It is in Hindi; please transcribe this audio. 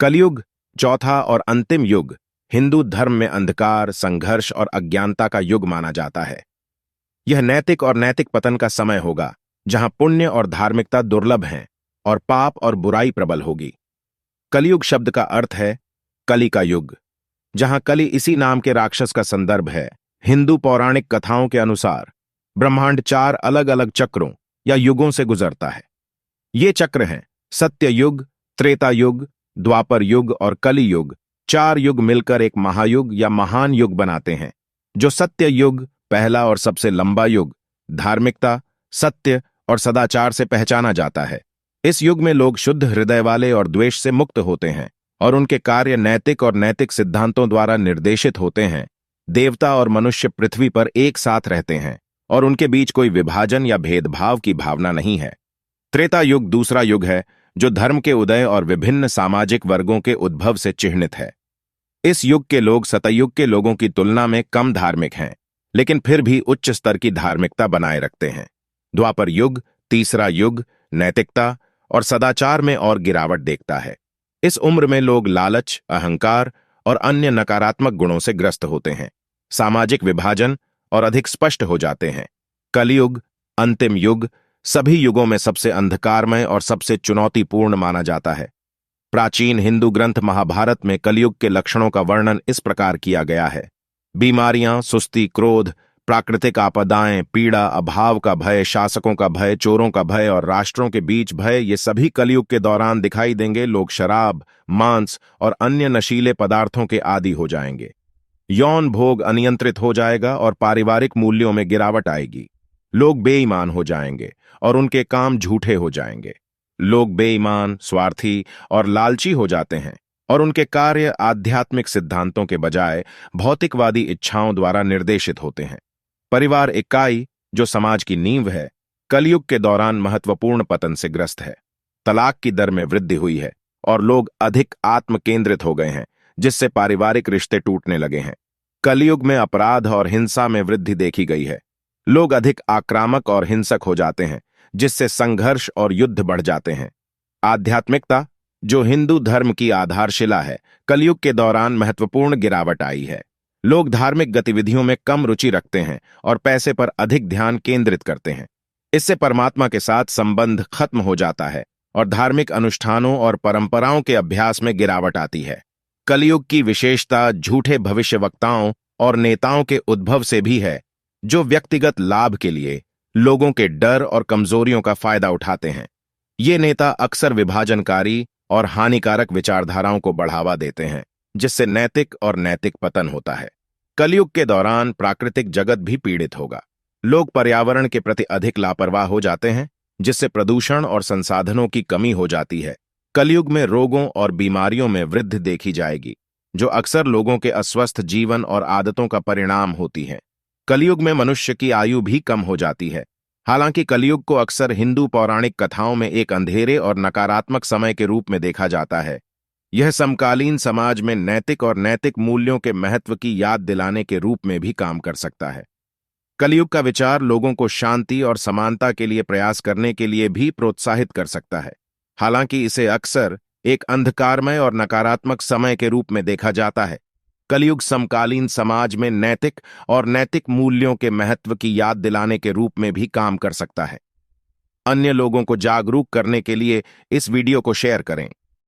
कलयुग, चौथा और अंतिम युग, हिंदू धर्म में अंधकार, संघर्ष और अज्ञानता का युग माना जाता है। यह नैतिक और नैतिक पतन का समय होगा, जहां पुण्य और धार्मिकता दुर्लभ हैं और पाप और बुराई प्रबल होगी। कलयुग शब्द का अर्थ है कली का युग, जहां कली इसी नाम के राक्षस का संदर्भ है। हिंदू पौराणिक कथाओं के अनुसार ब्रह्मांड 4 अलग अलग चक्रों या युगों से गुजरता है। ये चक्र हैं सत्य युग, त्रेता युग, द्वापर युग और कली युग। 4 युग मिलकर एक महायुग या महान युग बनाते हैं। जो सत्य युग, पहला और सबसे लंबा युग, धार्मिकता, सत्य और सदाचार से पहचाना जाता है। इस युग में लोग शुद्ध हृदय वाले और द्वेष से मुक्त होते हैं और उनके कार्य नैतिक और नैतिक सिद्धांतों द्वारा निर्देशित होते हैं। देवता और मनुष्य पृथ्वी पर एक साथ रहते हैं और उनके बीच कोई विभाजन या भेदभाव की भावना नहीं है। त्रेता युग दूसरा युग है, जो धर्म के उदय और विभिन्न सामाजिक वर्गों के उद्भव से चिह्नित है। इस युग के लोग सतयुग के लोगों की तुलना में कम धार्मिक हैं, लेकिन फिर भी उच्च स्तर की धार्मिकता बनाए रखते हैं। द्वापर युग तीसरा युग नैतिकता और सदाचार में और गिरावट देखता है। इस उम्र में लोग लालच, अहंकार और अन्य नकारात्मक गुणों से ग्रस्त होते हैं। सामाजिक विभाजन और अधिक स्पष्ट हो जाते हैं। कलयुग अंतिम युग सभी युगों में सबसे अंधकारमय और सबसे चुनौतीपूर्ण माना जाता है। प्राचीन हिंदू ग्रंथ महाभारत में कलयुग के लक्षणों का वर्णन इस प्रकार किया गया है। बीमारियां, सुस्ती, क्रोध, प्राकृतिक आपदाएं, पीड़ा, अभाव का भय, शासकों का भय, चोरों का भय और राष्ट्रों के बीच भय, ये सभी कलयुग के दौरान दिखाई देंगे। लोग शराब, मांस और अन्य नशीले पदार्थों के आदी हो जाएंगे। यौन भोग अनियंत्रित हो जाएगा और पारिवारिक मूल्यों में गिरावट आएगी। लोग बेईमान हो जाएंगे और उनके काम झूठे हो जाएंगे। लोग बेईमान, स्वार्थी और लालची हो जाते हैं और उनके कार्य आध्यात्मिक सिद्धांतों के बजाय भौतिकवादी इच्छाओं द्वारा निर्देशित होते हैं। परिवार इकाई, जो समाज की नींव है, कलयुग के दौरान महत्वपूर्ण पतन से ग्रस्त है। तलाक की दर में वृद्धि हुई है और लोग अधिक आत्म केंद्रित हो गए हैं, जिससे पारिवारिक रिश्ते टूटने लगे हैं। कलयुग में अपराध और हिंसा में वृद्धि देखी गई है। लोग अधिक आक्रामक और हिंसक हो जाते हैं, जिससे संघर्ष और युद्ध बढ़ जाते हैं। आध्यात्मिकता, जो हिंदू धर्म की आधारशिला है, कलयुग के दौरान महत्वपूर्ण गिरावट आई है। लोग धार्मिक गतिविधियों में कम रुचि रखते हैं और पैसे पर अधिक ध्यान केंद्रित करते हैं। इससे परमात्मा के साथ संबंध खत्म हो जाता है और धार्मिक अनुष्ठानों और परंपराओं के अभ्यास में गिरावट आती है। कलयुग की विशेषता झूठे भविष्यवक्ताओं और नेताओं के उद्भव से भी है, जो व्यक्तिगत लाभ के लिए लोगों के डर और कमजोरियों का फायदा उठाते हैं। ये नेता अक्सर विभाजनकारी और हानिकारक विचारधाराओं को बढ़ावा देते हैं, जिससे नैतिक और नैतिक पतन होता है। कलयुग के दौरान प्राकृतिक जगत भी पीड़ित होगा। लोग पर्यावरण के प्रति अधिक लापरवाह हो जाते हैं, जिससे प्रदूषण और संसाधनों की कमी हो जाती है। कलयुग में रोगों और बीमारियों में वृद्धि देखी जाएगी, जो अक्सर लोगों के अस्वस्थ जीवन और आदतों का परिणाम होती है। कलयुग में मनुष्य की आयु भी कम हो जाती है। हालांकि कलयुग को अक्सर हिंदू पौराणिक कथाओं में एक अंधेरे और नकारात्मक समय के रूप में देखा जाता है। यह समकालीन समाज में नैतिक और नैतिक मूल्यों के महत्व की याद दिलाने के रूप में भी काम कर सकता है। कलयुग का विचार लोगों को शांति और समानता के लिए प्रयास करने के लिए भी प्रोत्साहित कर सकता है। हालांकि इसे अक्सर एक अंधकारमय और नकारात्मक समय के रूप में देखा जाता है। कलयुग समकालीन समाज में नैतिक और नैतिक मूल्यों के महत्व की याद दिलाने के रूप में भी काम कर सकता है। अन्य लोगों को जागरूक करने के लिए इस वीडियो को शेयर करें।